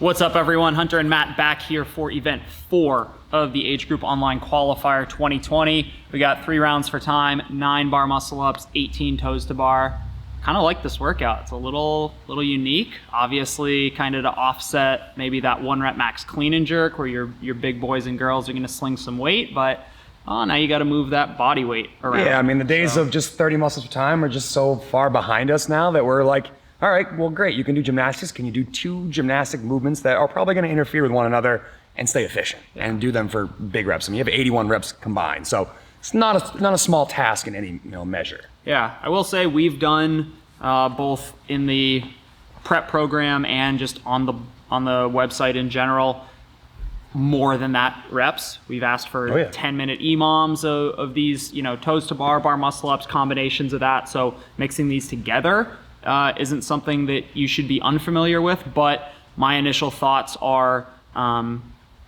What's up everyone, Hunter and Matt back here for event 4 of the Age Group Online Qualifier 2020. We got 3 rounds for time, 9 bar muscle ups, 18 toes to bar. Kind of like this workout. It's a little unique, obviously kind of to offset maybe that 1 rep max clean and jerk where your big boys and girls are gonna sling some weight, but now you gotta move that body weight around. Yeah, I mean the days of just 30 muscles per time are just so far behind us now that we're like, all right, well, great. You can do gymnastics. Can you do 2 gymnastic movements that are probably going to interfere with one another and stay efficient and do them for big reps? I mean, you have 81 reps combined, so it's not a small task in any measure. Yeah, I will say we've done both in the prep program and just on the website in general more than that reps. We've asked for 10-minute EMOMs of these, toes to bar muscle ups, combinations of that. So mixing these together isn't something that you should be unfamiliar with, but my initial thoughts are,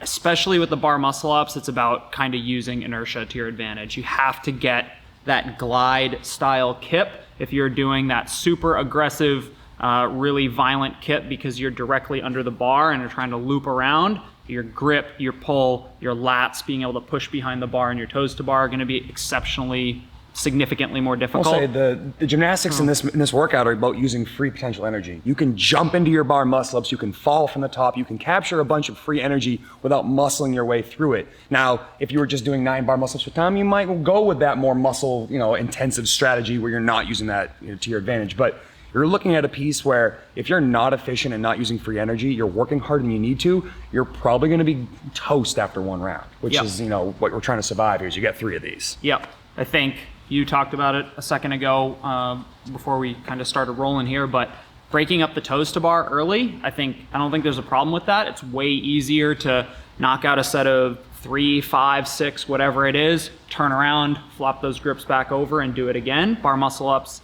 especially with the bar muscle ups, it's about kind of using inertia to your advantage. You have to get that glide style kip if you're doing that super aggressive, really violent kip because you're directly under the bar and you're trying to loop around. Your grip, your pull, your lats, being able to push behind the bar and your toes to bar are going to be exceptionally significantly more difficult. I'll say the gymnastics in this workout are about using free potential energy. You can jump into your bar muscle ups, you can fall from the top, you can capture a bunch of free energy without muscling your way through it. Now, if you were just doing 9 bar muscle ups per time, you might go with that more muscle, intensive strategy where you're not using that to your advantage. But you're looking at a piece where if you're not efficient and not using free energy, you're working harder than you need to, you're probably going to be toast after 1 round, which is, what we're trying to survive here is you get 3 of these. Yep. I think you talked about it a second ago before we kind of started rolling here, but breaking up the toes to bar early, I don't think there's a problem with that. It's way easier to knock out a set of 3, 5, 6, whatever it is, turn around, flop those grips back over and do it again. Bar muscle ups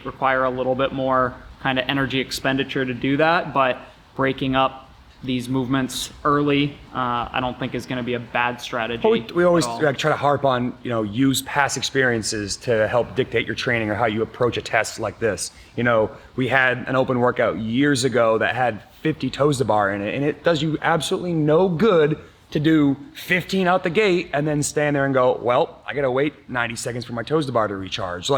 require a little bit more kind of energy expenditure to do that, but breaking up these movements early, I don't think is going to be a bad strategy. We always try to harp on, use past experiences to help dictate your training or how you approach a test like this. We had an open workout years ago that had 50 toes to bar in it, and it does you absolutely no good to do 15 out the gate and then stand there and go, well, I got to wait 90 seconds for my toes to bar to recharge.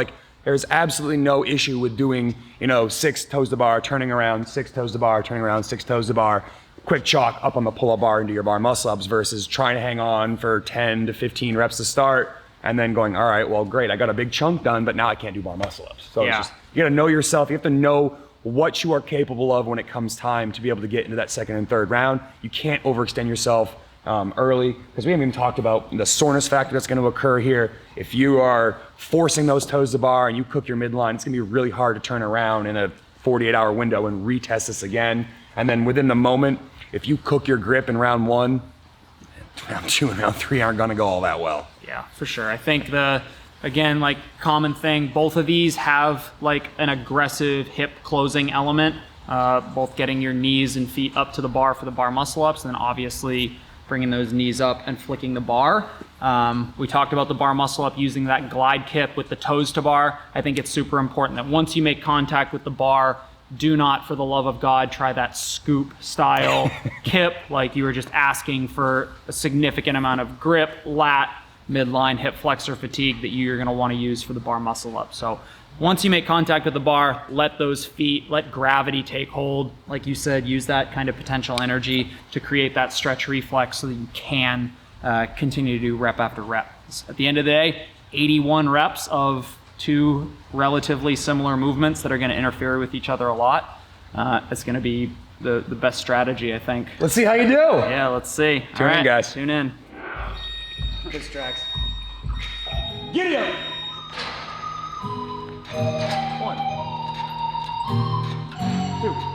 There's absolutely no issue with doing, 6 toes to bar, turning around, 6 toes to bar, turning around, 6 toes to bar, quick chalk up on the pull-up bar into your bar muscle ups versus trying to hang on for 10 to 15 reps to start and then going, all right, well, great, I got a big chunk done, but now I can't do bar muscle ups. So it's just, you gotta know yourself. You have to know what you are capable of when it comes time to be able to get into that 2nd and 3rd round. You can't overextend yourself early, because we haven't even talked about the soreness factor that's going to occur here. If you are forcing those toes to bar and you cook your midline, it's going to be really hard to turn around in a 48-hour window and retest this again. And then within the moment, if you cook your grip in round 1, round 2 and round 3 aren't going to go all that well. Yeah, for sure. I think again, common thing, both of these have an aggressive hip closing element, both getting your knees and feet up to the bar for the bar muscle ups, and then obviously bringing those knees up and flicking the bar. We talked about the bar muscle up using that glide kip with the toes to bar. I think it's super important that once you make contact with the bar, do not, for the love of God, try that scoop style kip, like you were just asking for a significant amount of grip, lat, midline, hip flexor fatigue that you're gonna wanna use for the bar muscle up. So once you make contact with the bar, let those feet, let gravity take hold. Like you said, use that kind of potential energy to create that stretch reflex so that you can continue to do rep after rep. At the end of the day, 81 reps of 2 relatively similar movements that are going to interfere with each other a lot. It's going to be the best strategy, I think. Let's see how you do. Yeah, let's see. Tune in, guys. Tune in. Good strikes. Giddy up. 1, 2.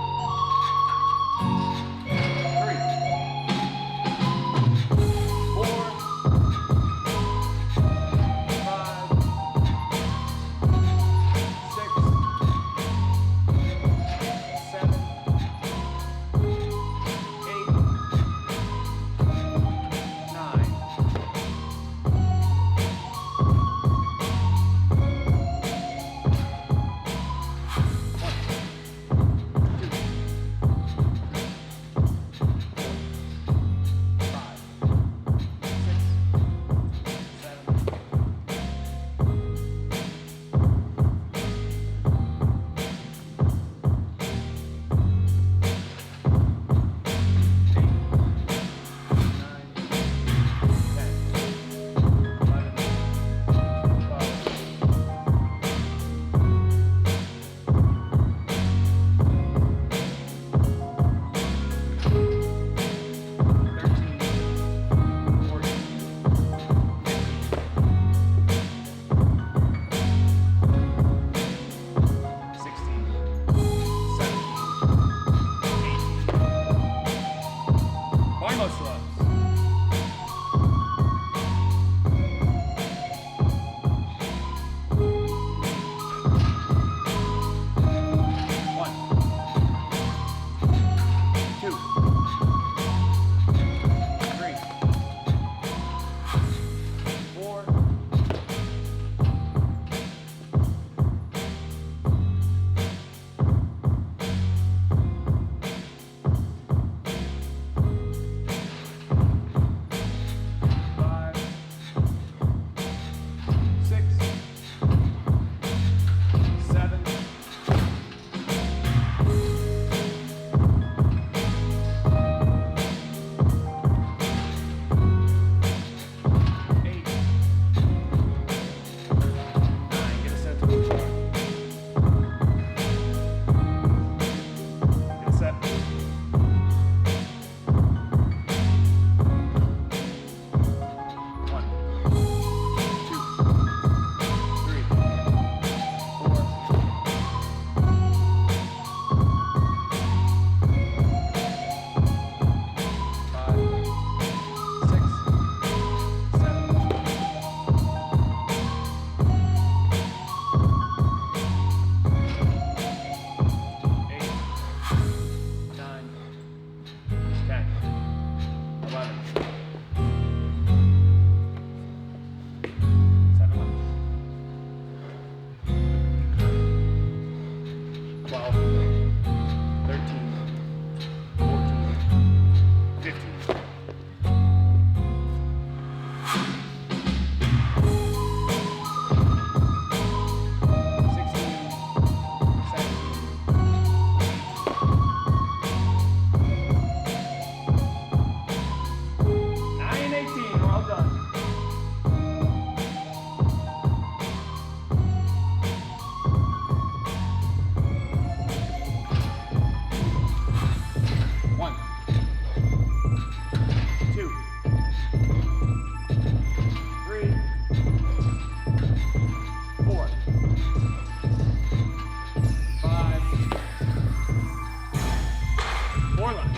4 left.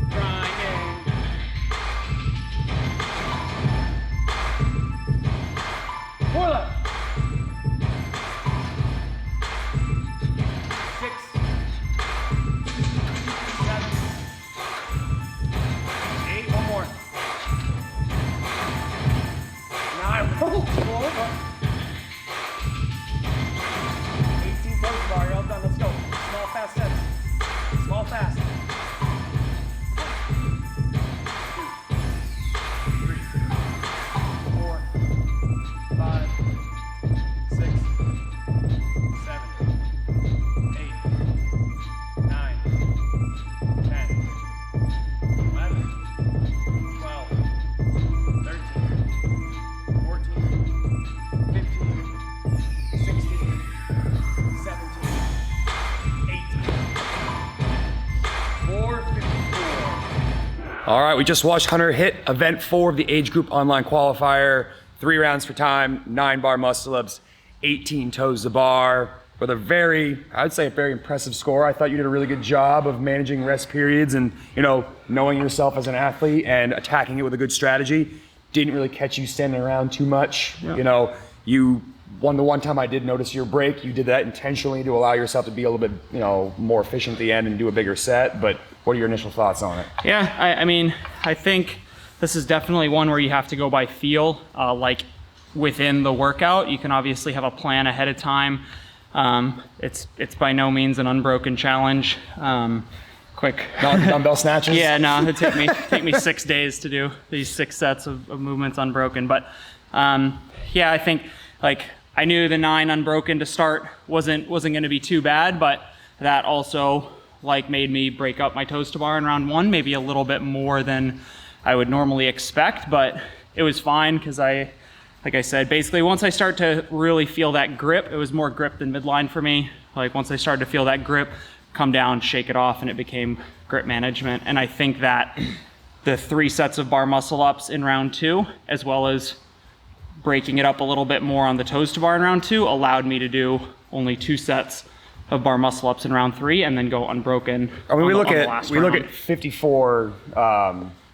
Grinding. 4 left. 6, 7, 8. One more. 9. Roll over. 18 toes bar. You're all done. Let's go. Small, fast sets. Small, fast. 2, 3, 4, 5, 6, 7, 8, 9, 10, 11, 12, 13, 14, 15, 16, 17, 18, 454. All right, we just watched Hunter hit event 4 of the age group online qualifier. 3 rounds for time, 9 bar muscle ups, 18 toes to bar, with a I would say a very impressive score. I thought you did a really good job of managing rest periods and, knowing yourself as an athlete and attacking it with a good strategy. Didn't really catch you standing around too much. Yeah. You the one time I did notice your break, you did that intentionally to allow yourself to be a little bit, more efficient at the end and do a bigger set. But what are your initial thoughts on it? Yeah, I mean, I think this is definitely one where you have to go by feel, like within the workout. You can obviously have a plan ahead of time. It's by no means an unbroken challenge. Quick dumbbell snatches. Yeah, no, it'd take me 6 days to do these 6 sets of movements unbroken. But yeah, I think I knew the 9 unbroken to start wasn't going to be too bad, but that also made me break up my toes to bar in round 1, maybe a little bit more than I would normally expect, but it was fine because like I said, basically once I start to really feel that grip, it was more grip than midline for me. Once I started to feel that grip, come down, shake it off, and it became grip management. And I think that the 3 sets of bar muscle ups in round 2, as well as breaking it up a little bit more on the toes to bar in round 2, allowed me to do only 2 sets of bar muscle ups in round 3 and then go unbroken. I mean, we look at 54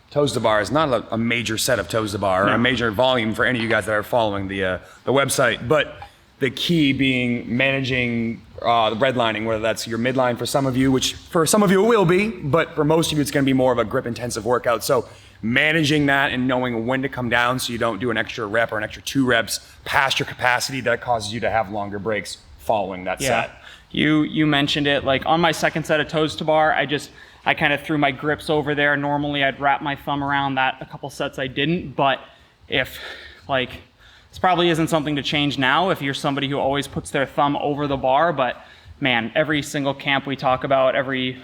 toes to bar is not a major set of toes to bar, or a major volume for any of you guys that are following the website, but the key being managing the redlining, whether that's your midline for some of you, which for some of you it will be, but for most of you it's going to be more of a grip intensive workout. So managing that and knowing when to come down so you don't do an extra rep or an extra 2 reps past your capacity that causes you to have longer breaks following that set. You mentioned it, on my second set of toes to bar, I kind of threw my grips over there. Normally I'd wrap my thumb around that. A couple sets I didn't, but if this probably isn't something to change now if you're somebody who always puts their thumb over the bar, but man, every single camp we talk about, every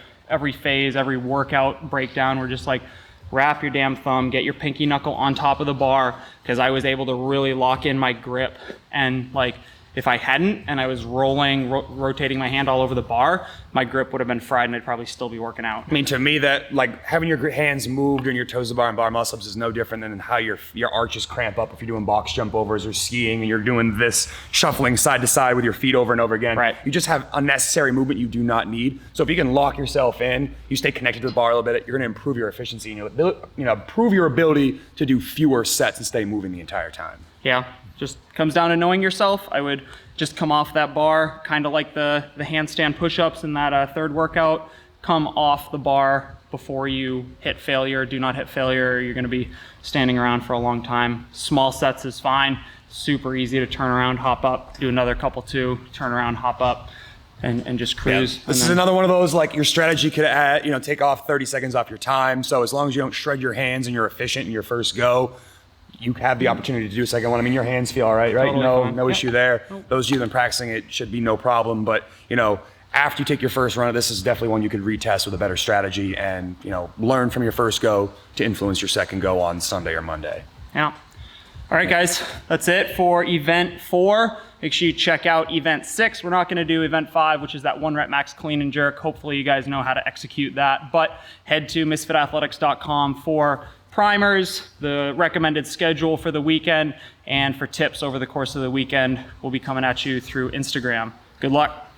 phase, every workout breakdown, we're just wrap your damn thumb, get your pinky knuckle on top of the bar, because I was able to really lock in my grip. And if I hadn't and I was rotating my hand all over the bar, my grip would have been fried and I'd probably still be working out. I mean, to me, that having your hands moved and your toes to bar and bar muscle ups is no different than how your arches cramp up if you're doing box jump overs or skiing and you're doing this shuffling side to side with your feet over and over again. Right. You just have unnecessary movement you do not need. So if you can lock yourself in, you stay connected to the bar a little bit, you're going to improve your efficiency and you'll improve your ability to do fewer sets and stay moving the entire time. Yeah. Just comes down to knowing yourself. I would just come off that bar, kind of like the handstand push-ups in that third workout. Come off the bar before you hit failure. Do not hit failure. You're going to be standing around for a long time. Small sets is fine. Super easy to turn around, hop up, do another couple 2, turn around, hop up, and just cruise. Yeah. This is another one of those, your strategy could add, take off 30 seconds off your time. So as long as you don't shred your hands and you're efficient in your first go, you have the opportunity to do a second one. I mean, your hands feel all right? Totally no issue there. Nope. Those of you that have been practicing it should be no problem. But, after you take your first run of this is definitely one you could retest with a better strategy and, learn from your first go to influence your second go on Sunday or Monday. Yeah. All right, guys, that's it for event 4. Make sure you check out event 6. We're not going to do event 5, which is that 1 rep max clean and jerk. Hopefully you guys know how to execute that, but head to misfitathletics.com for primers, the recommended schedule for the weekend, and for tips over the course of the weekend. We'll be coming at you through Instagram. Good luck.